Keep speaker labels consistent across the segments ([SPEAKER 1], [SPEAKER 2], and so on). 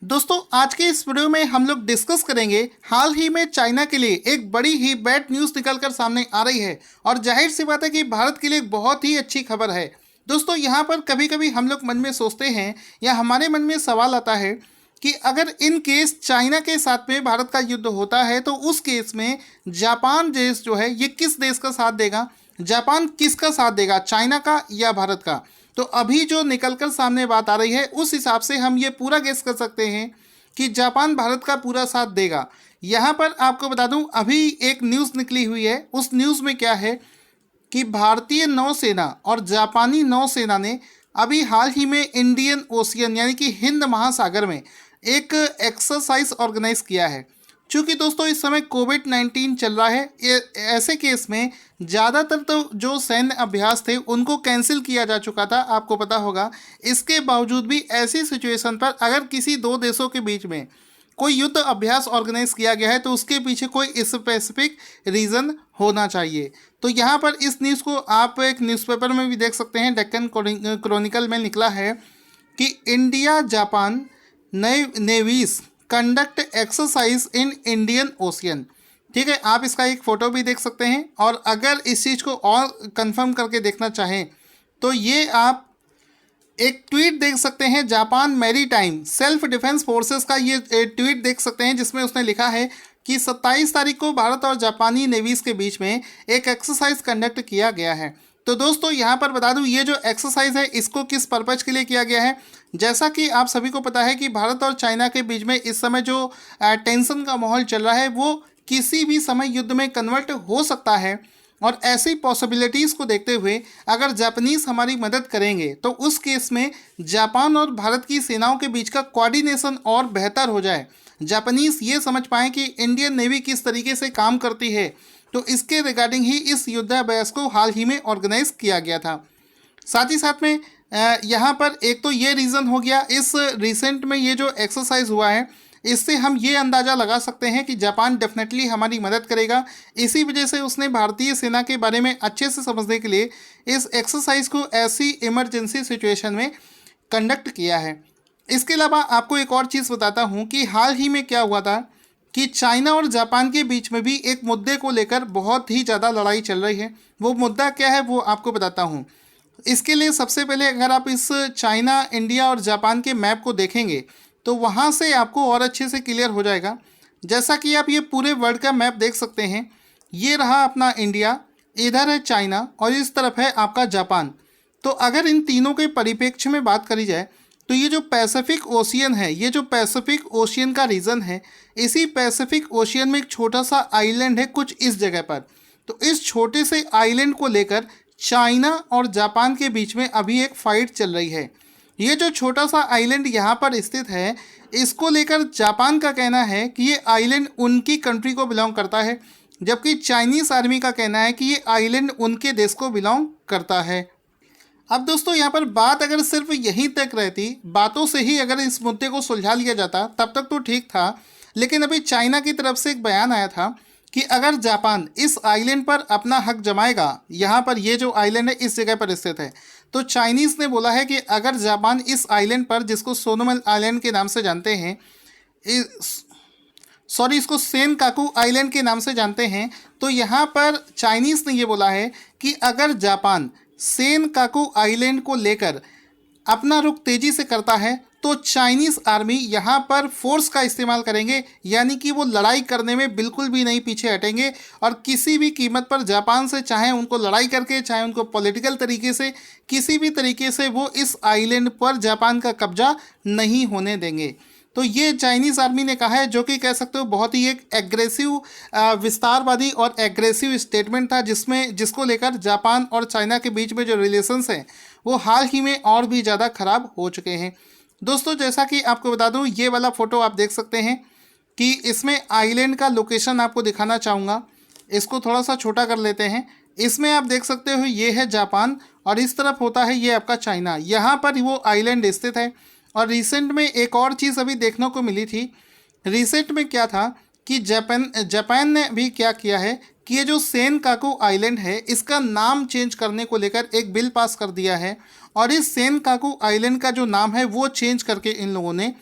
[SPEAKER 1] दोस्तों आज के इस वीडियो में हम लोग डिस्कस करेंगे हाल ही में चाइना के लिए एक बड़ी ही बैड न्यूज़ निकलकर सामने आ रही है और जाहिर सी बात है कि भारत के लिए एक बहुत ही अच्छी खबर है। दोस्तों यहाँ पर कभी कभी हम लोग मन में सोचते हैं या हमारे मन में सवाल आता है कि अगर इन केस चाइना के साथ में भारत का युद्ध होता है तो उस केस में जापान देश जो है ये किस देश का साथ देगा। जापान किसका साथ देगा, चाइना का या भारत का। तो अभी जो निकलकर सामने बात आ रही है उस हिसाब से हम ये पूरा गेस कर सकते हैं कि जापान भारत का पूरा साथ देगा। यहाँ पर आपको बता दूं अभी एक न्यूज़ निकली हुई है, उस न्यूज़ में क्या है कि भारतीय नौसेना और जापानी नौसेना ने अभी हाल ही में इंडियन ओशियन यानी कि हिंद महासागर में एक एक्सरसाइज ऑर्गेनाइज किया है। चूँकि दोस्तों इस समय कोविड-19 चल रहा है, ऐसे केस में ज़्यादातर तो जो सैन्य अभ्यास थे उनको कैंसिल किया जा चुका था, आपको पता होगा। इसके बावजूद भी ऐसी सिचुएशन पर अगर किसी दो देशों के बीच में कोई युद्ध अभ्यास ऑर्गेनाइज किया गया है तो उसके पीछे कोई स्पेसिफिक रीज़न होना चाहिए। तो यहाँ पर इस न्यूज़ को आप एक न्यूज़पेपर में भी देख सकते हैं, डेक्कन क्रॉनिकल में निकला है कि India Japan navies conduct exercise in Indian ocean. ठीक है, आप इसका एक फ़ोटो भी देख सकते हैं और अगर इस चीज़ को और कंफर्म करके देखना चाहें तो ये आप एक ट्वीट देख सकते हैं, Japan maritime self defence forces का ये ट्वीट देख सकते हैं जिसमें उसने लिखा है कि 27 तारीख को भारत और जापानी नेवीज़ के बीच में एक एक्सरसाइज कंडक्ट किया गया है। तो दोस्तों यहाँ पर बता दूँ ये जो एक्सरसाइज है इसको किस पर्पज़ के लिए किया गया है। जैसा कि आप सभी को पता है कि भारत और चाइना के बीच में इस समय जो टेंशन का माहौल चल रहा है वो किसी भी समय युद्ध में कन्वर्ट हो सकता है और ऐसी पॉसिबिलिटीज़ को देखते हुए अगर जापानीज़ हमारी मदद करेंगे तो उस केस में जापान और भारत की सेनाओं के बीच का कोऑर्डिनेशन और बेहतर हो जाए, जापानीज़ ये समझ पाएँ कि इंडियन नेवी किस तरीके से काम करती है। तो इसके रिगार्डिंग ही इस युद्धाभ्यास को हाल ही में ऑर्गेनाइज किया गया था। साथ ही साथ में यहाँ पर एक तो ये रीज़न हो गया, इस रिसेंट में ये जो एक्सरसाइज हुआ है इससे हम ये अंदाज़ा लगा सकते हैं कि जापान डेफिनेटली हमारी मदद करेगा। इसी वजह से उसने भारतीय सेना के बारे में अच्छे से समझने के लिए इस एक्सरसाइज को ऐसी इमरजेंसी सिचुएशन में कंडक्ट किया है। इसके अलावा आपको एक और चीज़ बताता हूँ कि हाल ही में क्या हुआ था कि चाइना और जापान के बीच में भी एक मुद्दे को लेकर बहुत ही ज़्यादा लड़ाई चल रही है। वो मुद्दा क्या है वो आपको बताता हूँ। इसके लिए सबसे पहले अगर आप इस चाइना, इंडिया और जापान के मैप को देखेंगे तो वहाँ से आपको और अच्छे से क्लियर हो जाएगा। जैसा कि आप ये पूरे वर्ल्ड का मैप देख सकते हैं, ये रहा अपना इंडिया, इधर है चाइना और इस तरफ है आपका जापान। तो अगर इन तीनों के परिप्रेक्ष्य में बात करी जाए तो ये जो पैसिफिक ओशियन है, ये जो पैसिफिक ओशियन का रीजन है, इसी पैसिफिक ओशियन में एक छोटा सा आइलैंड है कुछ इस जगह पर। तो इस छोटे से आइलैंड को लेकर चाइना और जापान के बीच में अभी एक फाइट चल रही है। ये जो छोटा सा आइलैंड यहाँ पर स्थित है इसको लेकर जापान का कहना है कि ये आइलैंड उनकी कंट्री को बिलोंग करता है, जबकि चाइनीज़ आर्मी का कहना है कि ये आइलैंड उनके देश को बिलोंग करता है। अब दोस्तों यहाँ पर बात अगर सिर्फ यहीं तक रहती, बातों से ही अगर इस मुद्दे को सुलझा लिया जाता तब तक तो ठीक था, लेकिन अभी चाइना की तरफ से एक बयान आया था कि अगर जापान इस आइलैंड पर अपना हक जमाएगा, यहाँ पर ये जो आइलैंड है इस जगह पर स्थित है, तो चाइनीज़ ने बोला है कि अगर जापान इस आइलैंड पर, जिसको सोलोमन आइलैंड के नाम से जानते हैं, इसको सेनकाकू आइलैंड के नाम से जानते हैं, तो यहाँ पर चाइनीज़ ने ये बोला है कि अगर जापान सेनकाकू आइलैंड को लेकर अपना रुख तेजी से करता है तो चाइनीज़ आर्मी यहाँ पर फोर्स का इस्तेमाल करेंगे, यानी कि वो लड़ाई करने में बिल्कुल भी नहीं पीछे हटेंगे और किसी भी कीमत पर जापान से, चाहे उनको लड़ाई करके, चाहे उनको पॉलिटिकल तरीके से, किसी भी तरीके से वो इस आइलैंड पर जापान का कब्जा नहीं होने देंगे। तो ये चाइनीज़ आर्मी ने कहा है, जो कि कह सकते हो बहुत ही एक एग्रेसिव, विस्तारवादी और एग्रेसिव स्टेटमेंट था जिसको लेकर जापान और चाइना के बीच में जो रिलेशंस हैं वो हाल ही में और भी ज़्यादा ख़राब हो चुके हैं। दोस्तों जैसा कि आपको बता दूं, ये वाला फ़ोटो आप देख सकते हैं कि इसमें आइलैंड का लोकेशन आपको दिखाना चाहूँगा। इसको थोड़ा सा छोटा कर लेते हैं। इसमें आप देख सकते हो ये है जापान और इस तरफ होता है ये आपका चाइना, यहाँ पर वो आइलैंड स्थित है। और रिसेंट में एक और चीज़ अभी देखने को मिली थी। रिसेंट में क्या था कि जापान ने भी क्या किया है कि ये जो सेनकाकू आइलैंड है इसका नाम चेंज करने को लेकर एक बिल पास कर दिया है और इस सेनकाकू आइलैंड का जो नाम है वो चेंज करके इन लोगों ने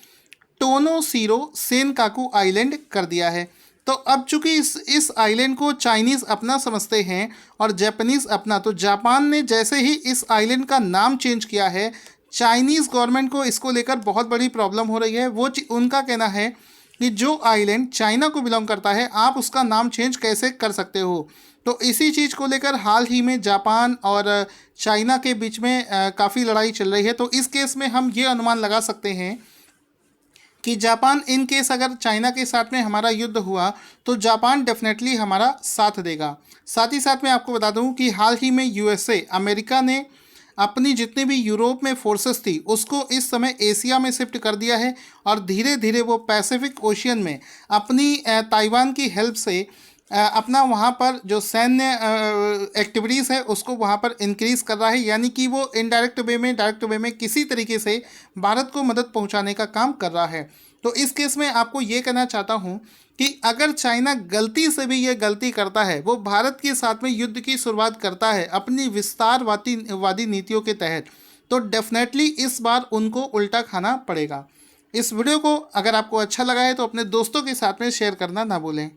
[SPEAKER 1] टोनोसिरो सेनकाकू आइलैंड कर दिया है। तो अब चूंकि इस आइलैंड को चाइनीज़ अपना समझते हैं और जापानीज़ अपना, तो जापान ने जैसे ही इस आइलैंड का नाम चेंज किया है, चाइनीज़ गवर्नमेंट को इसको लेकर बहुत बड़ी प्रॉब्लम हो रही है। उनका कहना है कि जो आइलैंड चाइना को बिलोंग करता है, आप उसका नाम चेंज कैसे कर सकते हो। तो इसी चीज़ को लेकर हाल ही में जापान और चाइना के बीच में काफ़ी लड़ाई चल रही है। तो इस केस में हम ये अनुमान लगा सकते हैं कि जापान, इन केस अगर चाइना के साथ में हमारा युद्ध हुआ तो जापान डेफिनेटली हमारा साथ देगा। साथ ही साथ मैं आपको बता दूं कि हाल ही में यूएसए, अमेरिका ने अपनी जितनी भी यूरोप में फोर्सेस थी उसको इस समय एशिया में शिफ्ट कर दिया है और धीरे धीरे वो पैसिफिक ओशियन में अपनी ताइवान की हेल्प से अपना वहाँ पर जो सैन्य एक्टिविटीज़ है उसको वहाँ पर इंक्रीज़ कर रहा है। यानी कि वो इनडायरेक्ट वे में, डायरेक्ट वे में किसी तरीके से भारत को मदद पहुँचाने का काम कर रहा है। तो इस केस में आपको ये कहना चाहता हूँ कि अगर चाइना गलती से भी ये गलती करता है, वो भारत के साथ में युद्ध की शुरुआत करता है अपनी विस्तारवादी नीतियों के तहत, तो डेफिनेटली इस बार उनको उल्टा खाना पड़ेगा। इस वीडियो को अगर आपको अच्छा लगा है तो अपने दोस्तों के साथ में शेयर करना ना भूलें।